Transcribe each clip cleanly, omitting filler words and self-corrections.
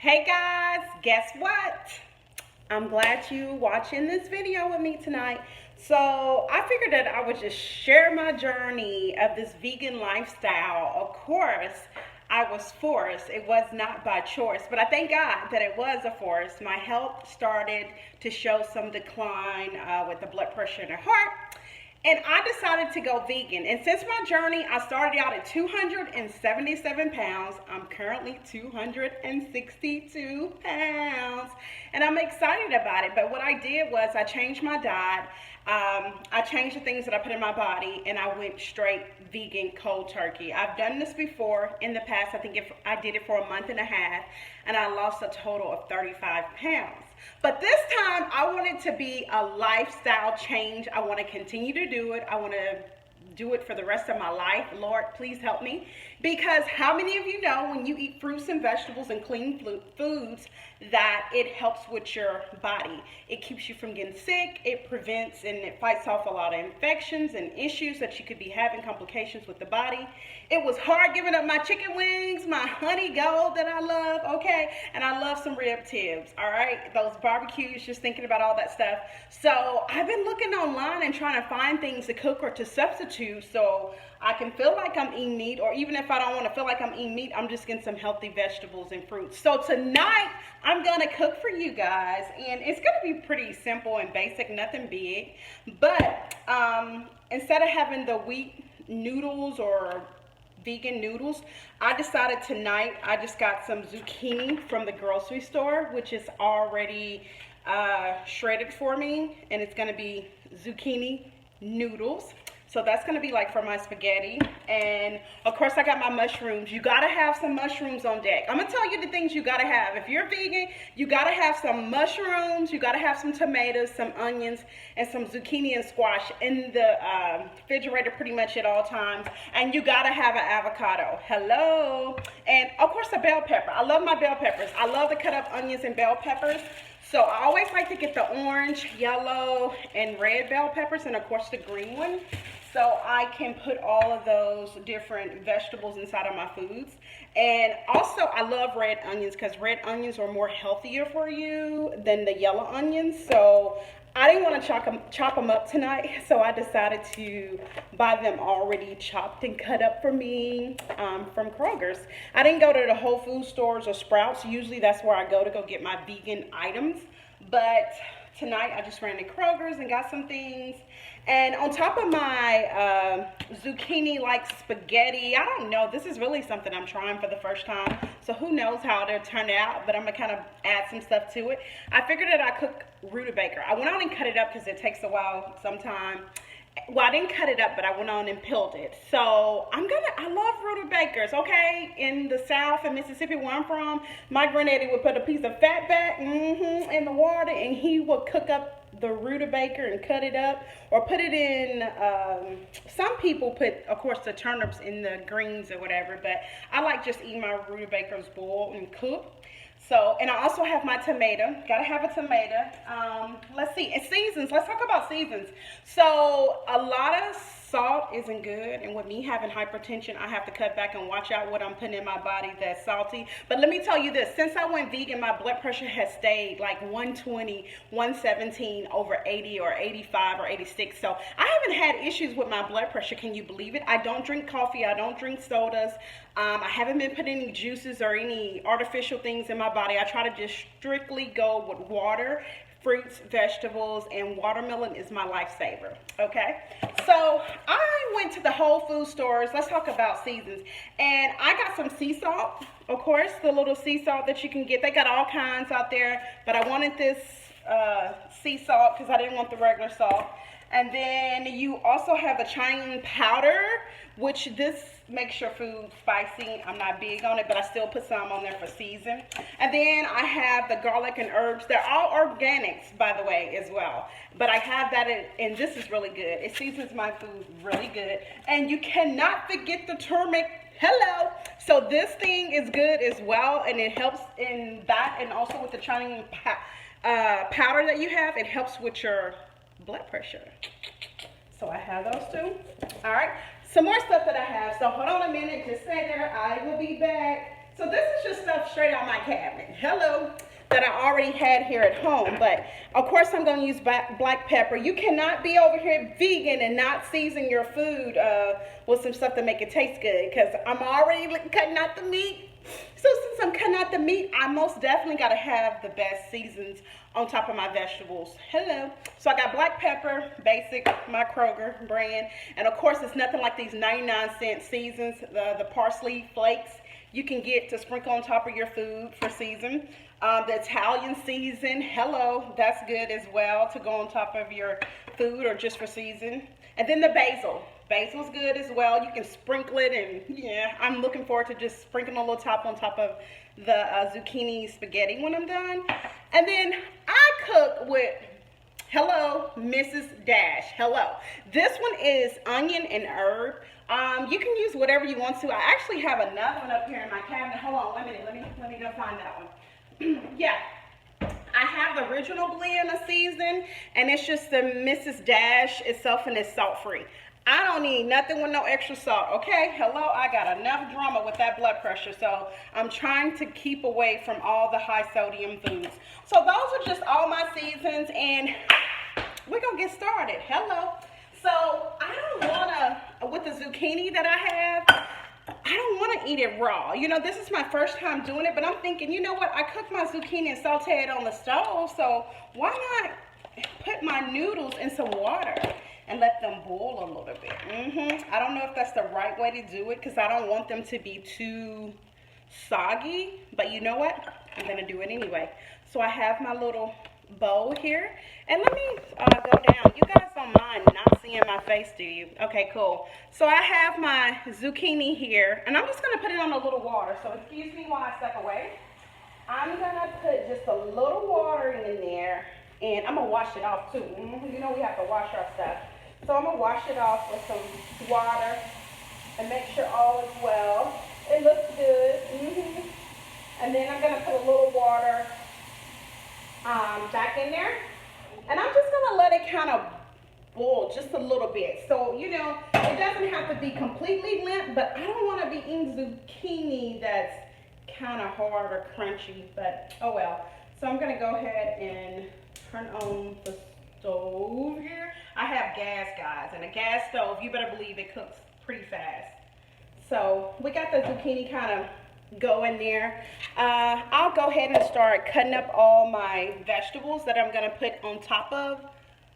Hey guys, guess what? I'm glad you watching this video with me tonight. So I figured that I would just share my journey of this vegan lifestyle. Of course, I was forced. It was not by choice, but I thank God that it was a force. My health started to show some decline with the blood pressure and the heart. And I decided to go vegan. And since my journey, I started out at 277 pounds. I'm currently 262 pounds. And I'm excited about it. But what I did was I changed my diet. I changed the things that I put in my body. And I went straight vegan cold turkey. I've done this before in the past. I think if I did it for a month and a half. And I lost a total of 35 pounds. But this time, I want it to be a lifestyle change. I want to continue to do it. I want to do it for the rest of my life. Lord, please help me. Because how many of you know when you eat fruits and vegetables and clean foods that it helps with your body? It keeps you from getting sick. It prevents and it fights off a lot of infections and issues that you could be having, complications with the body. It was hard giving up my chicken wings, my honey gold that I love, okay? And I love some rib tips, all right? Those barbecues, just thinking about all that stuff. So I've been looking online and trying to find things to cook or to substitute so I can feel like I'm eating meat, or even if I don't want to feel like I'm eating meat, I'm just getting some healthy vegetables and fruits. So tonight, I'm going to cook for you guys, and it's going to be pretty simple and basic, nothing big. But instead of having the wheat noodles or vegan noodles, I decided tonight, I just got some zucchini from the grocery store, which is already shredded for me, and it's going to be zucchini noodles. So that's going to be like for my spaghetti. And of course I got my mushrooms. You got to have some mushrooms on deck. I'm going to tell you the things you got to have. If you're vegan, you got to have some mushrooms. You got to have some tomatoes, some onions, and some zucchini and squash in the refrigerator pretty much at all times. And you got to have an avocado. Hello. And of course a bell pepper. I love my bell peppers. I love to cut up onions and bell peppers. So I always like to get the orange, yellow, and red bell peppers, and of course the green one. So I can put all of those different vegetables inside of my foods. And also I love red onions because red onions are more healthier for you than the yellow onions. So I didn't want to chop them up tonight, so I decided to buy them already chopped and cut up for me from Kroger's. I didn't go to the Whole Food stores or Sprouts. Usually that's where I go to get my vegan items. But tonight I just ran to Kroger's and got some things. And on top of my zucchini like spaghetti, I don't know, this is really something I'm trying for the first time. So who knows how it'll turn out, but I'm going to kind of add some stuff to it. I figured that I cook rutabaga. I went on and cut it up because it takes a while sometime. Well, I didn't cut it up, but I went on and peeled it. So I love rutabagas, okay? In the South, in Mississippi, where I'm from, my granddaddy would put a piece of fat back in the water, and he would cook up the rutabaga and cut it up, or put it in, some people put, of course, the turnips in the greens or whatever, but I like just eating my rutabagas boiled and cooked. So, and I also have my tomato. Gotta have a tomato. Let's see, and seasons. Let's talk about seasons. So, a lot of salt isn't good, and with me having hypertension, I have to cut back and watch out what I'm putting in my body that's salty. But let me tell you this, since I went vegan, my blood pressure has stayed like 120, 117 over 80 or 85 or 86. So I haven't had issues with my blood pressure. Can you believe it? I don't drink coffee. I don't drink sodas. I haven't been putting any juices or any artificial things in my body. I try to just strictly go with water, fruits, vegetables, and watermelon is my lifesaver, okay? So I went to the Whole Food stores. Let's talk about seasons. And I got some sea salt, of course, the little sea salt that you can get. They got all kinds out there, but I wanted this sea salt because I didn't want the regular salt. And then you also have the cayenne powder, which this makes your food spicy. I'm not big on it, but I still put some on there for season. And then I have the garlic and herbs. They're all organics, by the way, as well. But I have that in, and this is really good. It seasons my food really good. And you cannot forget the turmeric. Hello. So this thing is good as well, and it helps in that, and also with the cayenne powder that you have, it helps with your blood pressure. So I have those two. All right. Some more stuff that I have. So hold on a minute. Just stay there. I will be back. So this is just stuff straight out my cabinet. Hello. That I already had here at home. But of course I'm going to use black pepper. You cannot be over here vegan and not season your food with some stuff to make it taste good, because I'm already cutting out the meat. So since I'm cutting out the meat, I most definitely got to have the best seasons on top of my vegetables. Hello. So I got black pepper, basic, my Kroger brand. And of course it's nothing like these 99-cent seasons, the parsley flakes you can get to sprinkle on top of your food for season. The Italian season, hello, that's good as well to go on top of your food or just for season. And then the basil. Basil's good as well. You can sprinkle it, and yeah, I'm looking forward to just sprinkling a little top on top of the zucchini spaghetti when I'm done. And then I cook with, hello, Mrs. Dash, hello. This one is onion and herb. You can use whatever you want to. I actually have another one up here in my cabinet. Hold on, 1 minute. Let me go find that one. Yeah, I have the original blend of season, and it's just the Mrs. Dash itself, and it's salt free. I don't need nothing with no extra salt, okay? Hello, I got enough drama with that blood pressure, so I'm trying to keep away from all the high sodium foods. So those are just all my seasons, and we're gonna get started. Hello. So I don't wanna, with the zucchini that I have, I don't want to eat it raw. You know, this is my first time doing it, but I'm thinking, you know what? I cooked my zucchini and sauteed it on the stove, so why not put my noodles in some water and let them boil a little bit? I don't know if that's the right way to do it, because I don't want them to be too soggy, but you know what? I'm going to do it anyway. So I have my little bowl here, and let me go down. You guys don't mind not seeing my face, do you? Okay, cool. So I have my zucchini here, and I'm just going to put it on a little water, so excuse me while I step away. I'm going to put just a little water in there, and I'm going to wash it off too. You know we have to wash our stuff. So I'm going to wash it off with some water and make sure all is well. It looks good. And then I'm going to put a little water back in there, and I'm just gonna let it kind of boil just a little bit. So, you know, it doesn't have to be completely limp, but I don't want to be eating zucchini that's kind of hard or crunchy, but oh well. So I'm gonna go ahead and turn on the stove here. I have gas, guys, and a gas stove, you better believe it cooks pretty fast. So we got the zucchini kind of go in there. I'll go ahead and start cutting up all my vegetables that I'm going to put on top of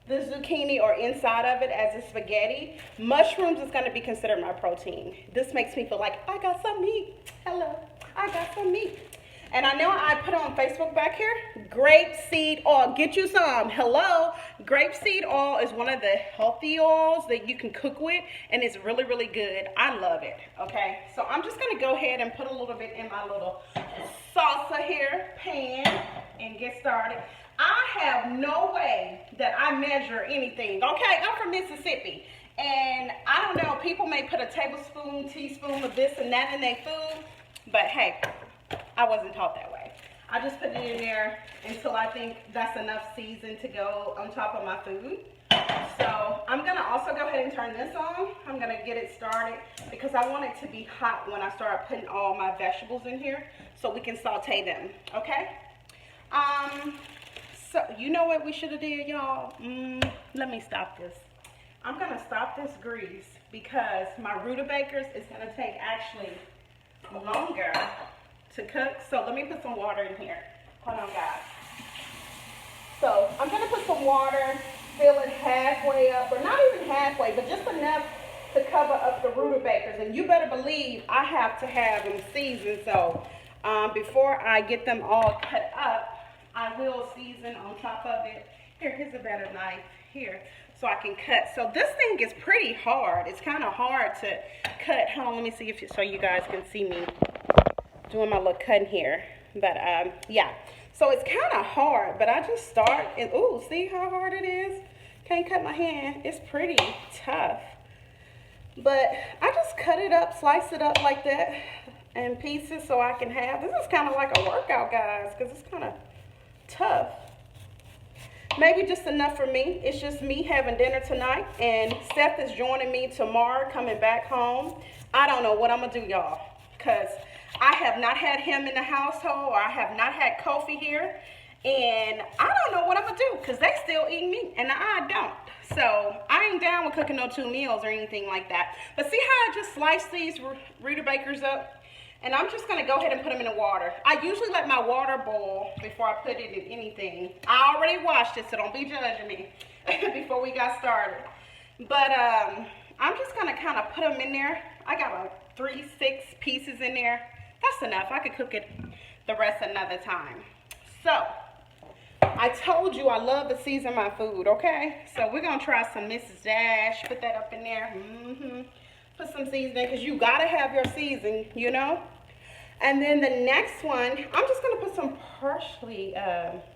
the zucchini or inside of it as a spaghetti. Mushrooms is going to be considered my protein. This makes me feel like I got some meat. Hello, I got some meat. And I know I put on Facebook back here, grapeseed oil. Get you some. Hello. Grapeseed oil is one of the healthy oils that you can cook with, and it's really, really good. I love it. Okay. So I'm just going to go ahead and put a little bit in my little salsa here pan and get started. I have no way that I measure anything. Okay. I'm from Mississippi. And I don't know, people may put a tablespoon, teaspoon of this and that in their food, but hey, I wasn't taught that way. I just put it in there until I think that's enough season to go on top of my food. So I'm gonna also go ahead and turn this on. I'm gonna get it started because I want it to be hot when I start putting all my vegetables in here so we can saute them, okay? So you know what we should have did, y'all? Let me stop this. I'm gonna stop this grease because my rutabagas is gonna take actually longer to cook. So let me put some water in here. Hold on, guys. So I'm gonna put some water, fill it halfway up, or not even halfway, but just enough to cover up the rutabagas. And you better believe I have to have them seasoned. So before I get them all cut up, I will season on top of it. Here's a better knife here so I can cut. So this thing is pretty hard. It's kind of hard to cut. Hold on, let me see if so you guys can see me doing my little cutting here. But yeah, so it's kind of hard, but I just start and ooh, see how hard it is? Can't cut my hand. It's pretty tough. But I just cut it up, slice it up like that in pieces so I can have. This is kind of like a workout, guys, because it's kind of tough. Maybe just enough for me. It's just me having dinner tonight, and Seth is joining me tomorrow coming back home. I don't know what I'm gonna do, y'all, because I have not had him in the household, or I have not had Kofi here. And I don't know what I'm going to do because they still eat meat and I don't. So I ain't down with cooking no 2 meals or anything like that. But see how I just slice these rutabagas up? And I'm just going to go ahead and put them in the water. I usually let my water boil before I put it in anything. I already washed it, so don't be judging me before we got started. But I'm just going to kind of put them in there. I got like 3-6 pieces in there. That's enough. I could cook it the rest another time. So I told you I love to season my food, okay? So we're going to try some Mrs. Dash. Put that up in there. Put some seasoning because you got to have your season, you know? And then the next one, I'm just going to put some parsley